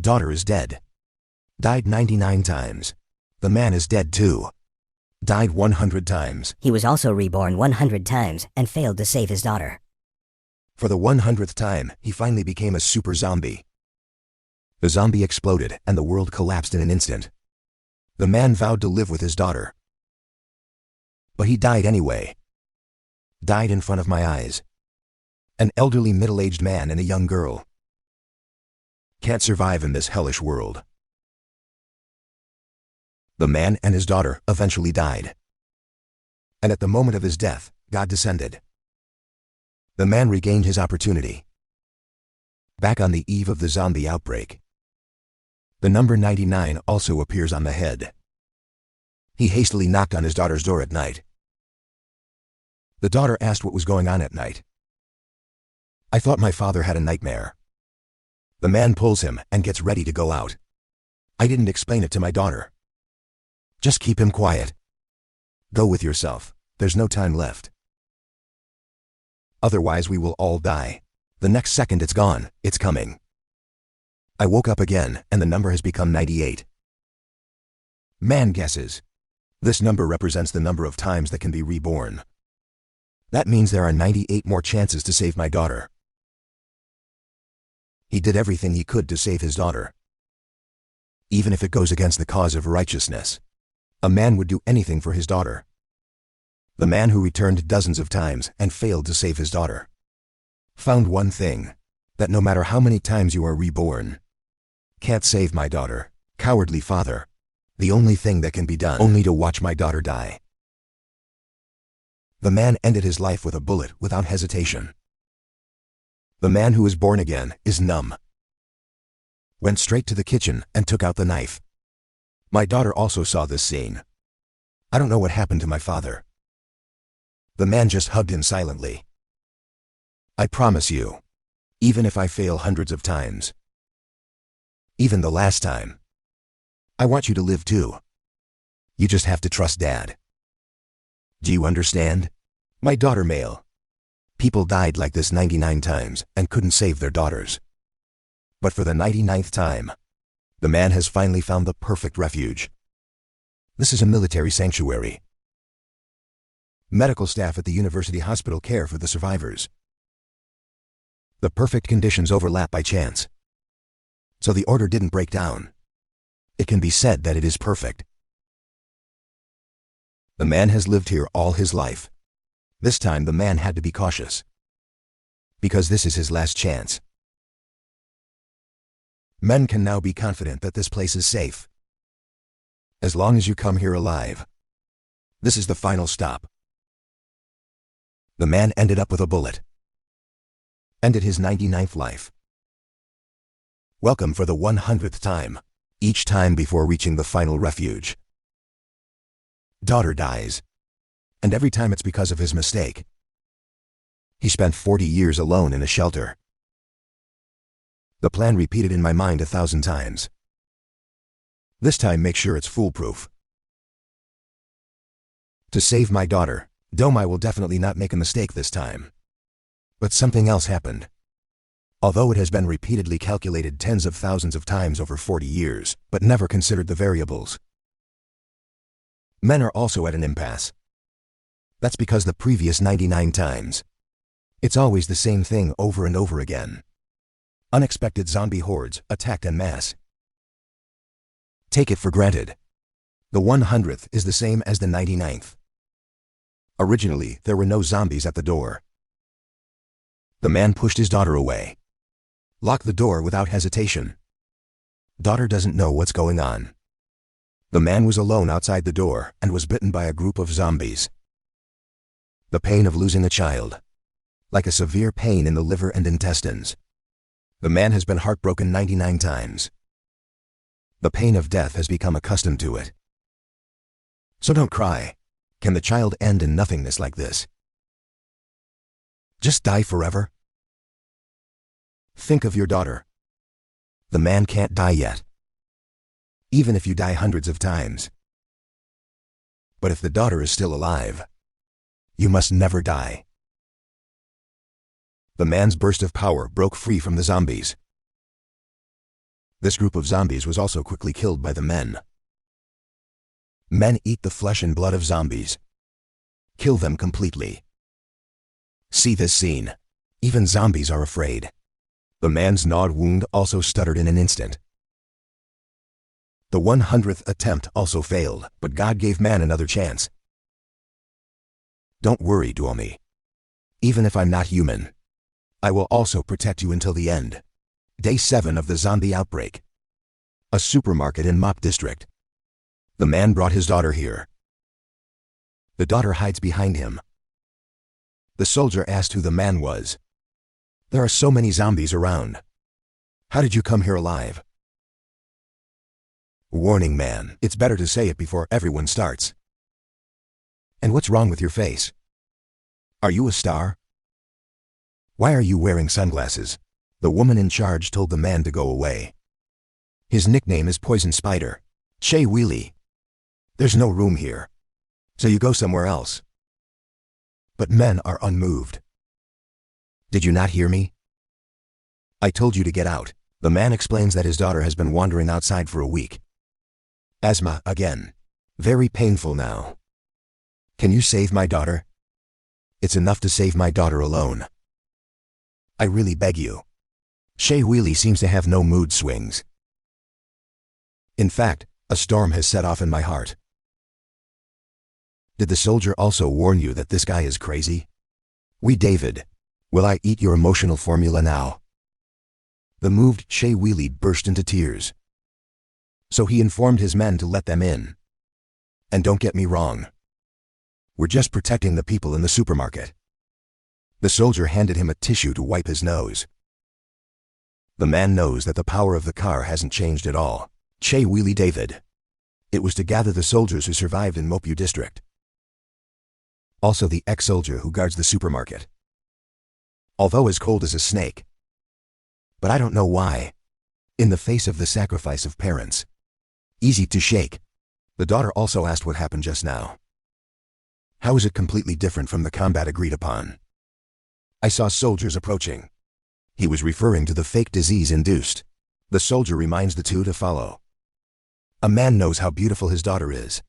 daughter is dead. Died 99 times. The man is dead too. Died 100 times. He was also reborn 100 times and failed to save his daughter. For the 100th time, he finally became a super zombie. The zombie exploded and the world collapsed in an instant. The man vowed to live with his daughter. But he died anyway. Died in front of my eyes. An elderly middle-aged man and a young girl. Can't survive in this hellish world. The man and his daughter eventually died. And at the moment of his death, God descended. The man regained his opportunity. Back on the eve of the zombie outbreak. The number 99 also appears on the head. He hastily knocked on his daughter's door at night. The daughter asked what was going on at night. I thought my father had a nightmare. The man pulls him and gets ready to go out. I didn't explain it to my daughter. Just keep him quiet. Go with yourself, there's no time left. Otherwise we will all die. The next second it's gone, it's coming. I woke up again and the number has become 98. Man guesses. This number represents the number of times that can be reborn. That means there are 98 more chances to save my daughter. He did everything he could to save his daughter. Even if it goes against the cause of righteousness. A man would do anything for his daughter. The man who returned dozens of times and failed to save his daughter found one thing, that no matter how many times you are reborn, can't save my daughter, cowardly father. The only thing that can be done only to watch my daughter die. The man ended his life with a bullet without hesitation. The man who is born again is numb. Went straight to the kitchen and took out the knife. My daughter also saw this scene. I don't know what happened to my father. The man just hugged him silently. I promise you, even if I fail hundreds of times, even the last time, I want you to live too. You just have to trust Dad. Do you understand? My daughter male. People died like this 99 times and couldn't save their daughters. But for the 99th time, the man has finally found the perfect refuge. This is a military sanctuary. Medical staff at the university hospital care for the survivors. The perfect conditions overlap by chance. So the order didn't break down. It can be said that it is perfect. The man has lived here all his life. This time the man had to be cautious. Because this is his last chance. Men can now be confident that this place is safe. As long as you come here alive. This is the final stop. The man ended up with a bullet. Ended his 99th life. Welcome for the 100th time. Each time before reaching the final refuge. Daughter dies. And every time it's because of his mistake. He spent 40 years alone in a shelter. The plan repeated in my mind 1,000 times. This time make sure it's foolproof. To save my daughter, Domai will definitely not make a mistake this time. But something else happened. Although it has been repeatedly calculated tens of thousands of times over 40 years, but never considered the variables. Men are also at an impasse. That's because the previous 99 times. It's always the same thing over and over again. Unexpected zombie hordes attacked en masse. Take it for granted. The 100th is the same as the 99th. Originally, there were no zombies at the door. The man pushed his daughter away. Locked the door without hesitation. Daughter doesn't know what's going on. The man was alone outside the door and was bitten by a group of zombies. The pain of losing a child. Like a severe pain in the liver and intestines. The man has been heartbroken 99 times. The pain of death has become accustomed to it. So don't cry. Can the child end in nothingness like this? Just die forever? Think of your daughter. The man can't die yet. Even if you die hundreds of times. But if the daughter is still alive, you must never die. The man's burst of power broke free from the zombies. This group of zombies was also quickly killed by the men. Men eat the flesh and blood of zombies. Kill them completely. See this scene. Even zombies are afraid. The man's gnawed wound also stuttered in an instant. The 100th attempt also failed, but God gave man another chance. Don't worry, Duomi. Even if I'm not human, I will also protect you until the end. Day 7 of the zombie outbreak. A supermarket in Mop District. The man brought his daughter here. The daughter hides behind him. The soldier asked who the man was. There are so many zombies around. How did you come here alive? Warning, man, it's better to say it before everyone starts. And what's wrong with your face? Are you a star? Why are you wearing sunglasses? The woman in charge told the man to go away. His nickname is Poison Spider. Che Wheelie. There's no room here. So you go somewhere else. But men are unmoved. Did you not hear me? I told you to get out. The man explains that his daughter has been wandering outside for a week. Asthma again. Very painful now. Can you save my daughter? It's enough to save my daughter alone. I really beg you. Che Wheelie seems to have no mood swings. In fact, a storm has set off in my heart. Did the soldier also warn you that this guy is crazy? We David. Will I eat your emotional formula now? The moved Che Wheelie burst into tears. So he informed his men to let them in. And don't get me wrong. We're just protecting the people in the supermarket. The soldier handed him a tissue to wipe his nose. The man knows that the power of the car hasn't changed at all. Che Wheelie David. It was to gather the soldiers who survived in Mopu District. Also the ex-soldier who guards the supermarket. Although as cold as a snake. But I don't know why. In the face of the sacrifice of parents. Easy to shake. The daughter also asked what happened just now. How is it completely different from the combat agreed upon? I saw soldiers approaching. He was referring to the fake disease induced. The soldier reminds the two to follow. A man knows how beautiful his daughter is.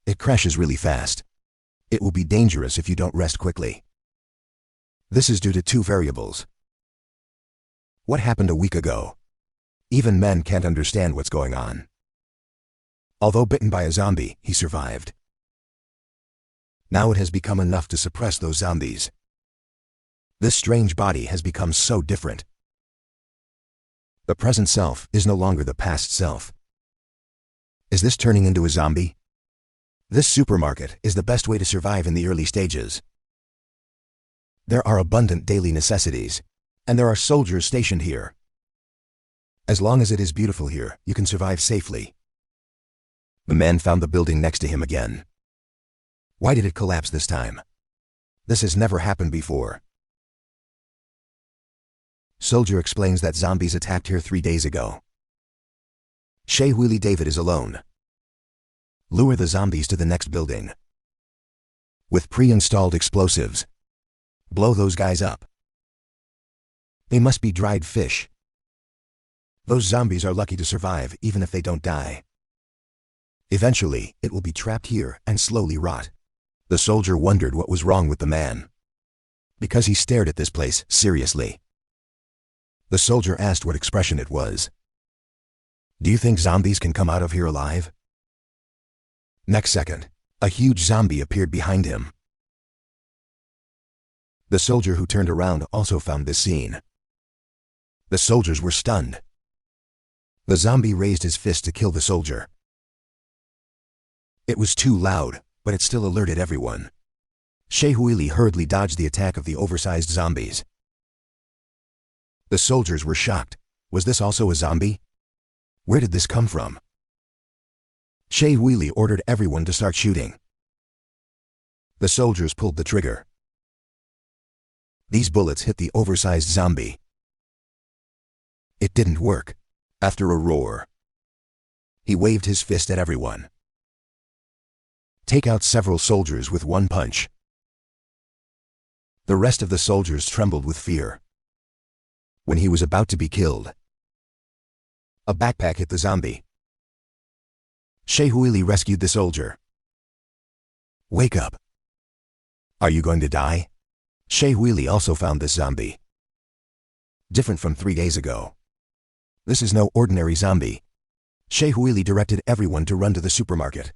It crashes really fast. It will be dangerous if you don't rest quickly. This is due to two variables. What happened a week ago? Even men can't understand what's going on. Although bitten by a zombie, he survived. Now it has become enough to suppress those zombies. This strange body has become so different. The present self is no longer the past self. Is this turning into a zombie? This supermarket is the best way to survive in the early stages. There are abundant daily necessities, and there are soldiers stationed here. As long as it is beautiful here, you can survive safely. The man found the building next to him again. Why did it collapse this time? This has never happened before. Soldier explains that zombies attacked here 3 days ago. Che Wheelie David is alone. Lure the zombies to the next building. With pre-installed explosives. Blow those guys up. They must be dried fish. Those zombies are lucky to survive even if they don't die. Eventually, it will be trapped here and slowly rot. The soldier wondered what was wrong with the man. Because he stared at this place seriously. The soldier asked what expression it was. Do you think zombies can come out of here alive? Next second, a huge zombie appeared behind him. The soldier who turned around also found this scene. The soldiers were stunned. The zombie raised his fist to kill the soldier. It was too loud, but it still alerted everyone. Che Wheelie hurriedly dodged the attack of the oversized zombies. The soldiers were shocked. Was this also a zombie? Where did this come from? Che Wheelie ordered everyone to start shooting. The soldiers pulled the trigger. These bullets hit the oversized zombie. It didn't work. After a roar, he waved his fist at everyone. Take out several soldiers with one punch. The rest of the soldiers trembled with fear. When he was about to be killed, A backpack hit the zombie. Shehuili rescued the soldier. Wake up. Are you going to die? Shehuili also found this zombie. Different from 3 days ago. This is no ordinary zombie. Shehuili directed everyone to run to the supermarket.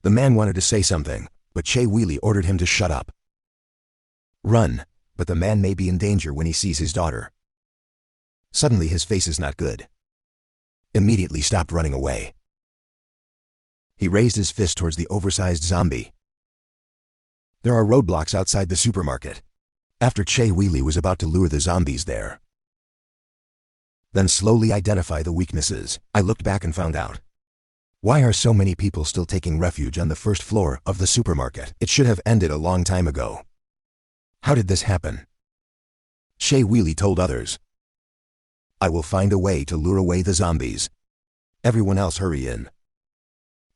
The man wanted to say something, but Shehuili ordered him to shut up. Run, but the man may be in danger when he sees his daughter. Suddenly his face is not good. Immediately stopped running away. He raised his fist towards the oversized zombie. There are roadblocks outside the supermarket. After Shehuili was about to lure the zombies there. Then slowly identify the weaknesses. I looked back and found out. Why are so many people still taking refuge on the first floor of the supermarket? It should have ended a long time ago. How did this happen? Shehuili told others. I will find a way to lure away the zombies. Everyone else hurry in.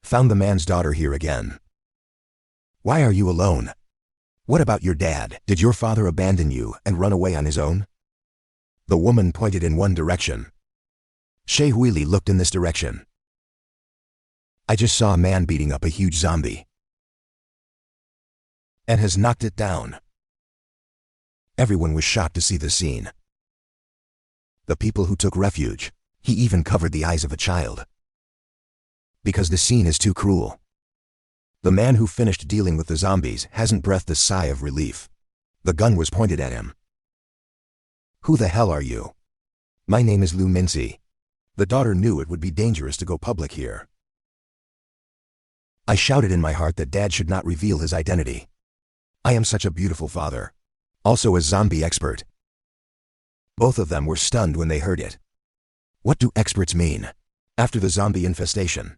Found the man's daughter here again. Why are you alone? What about your dad? Did your father abandon you and run away on his own? The woman pointed in one direction. Shehuili looked in this direction. I just saw a man beating up a huge zombie. And has knocked it down. Everyone was shocked to see the scene. The people who took refuge, he even covered the eyes of a child. Because the scene is too cruel. The man who finished dealing with the zombies hasn't breathed a sigh of relief. The gun was pointed at him. Who the hell are you? My name is Lu Mincy. The daughter knew it would be dangerous to go public here. I shouted in my heart that Dad should not reveal his identity. I am such a beautiful father. Also a zombie expert. Both of them were stunned when they heard it. What do experts mean? After the zombie infestation.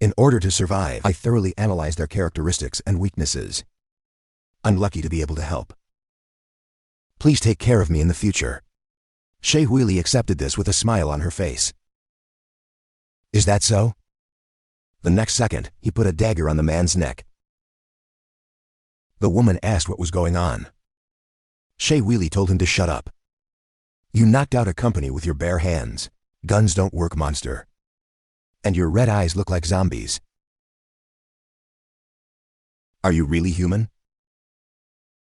In order to survive, I thoroughly analyzed their characteristics and weaknesses. I'm lucky to be able to help. Please take care of me in the future. Shehuili accepted this with a smile on her face. Is that so? The next second, he put a dagger on the man's neck. The woman asked what was going on. Shehuili told him to shut up. You knocked out a company with your bare hands. Guns don't work, monster. And your red eyes look like zombies. Are you really human?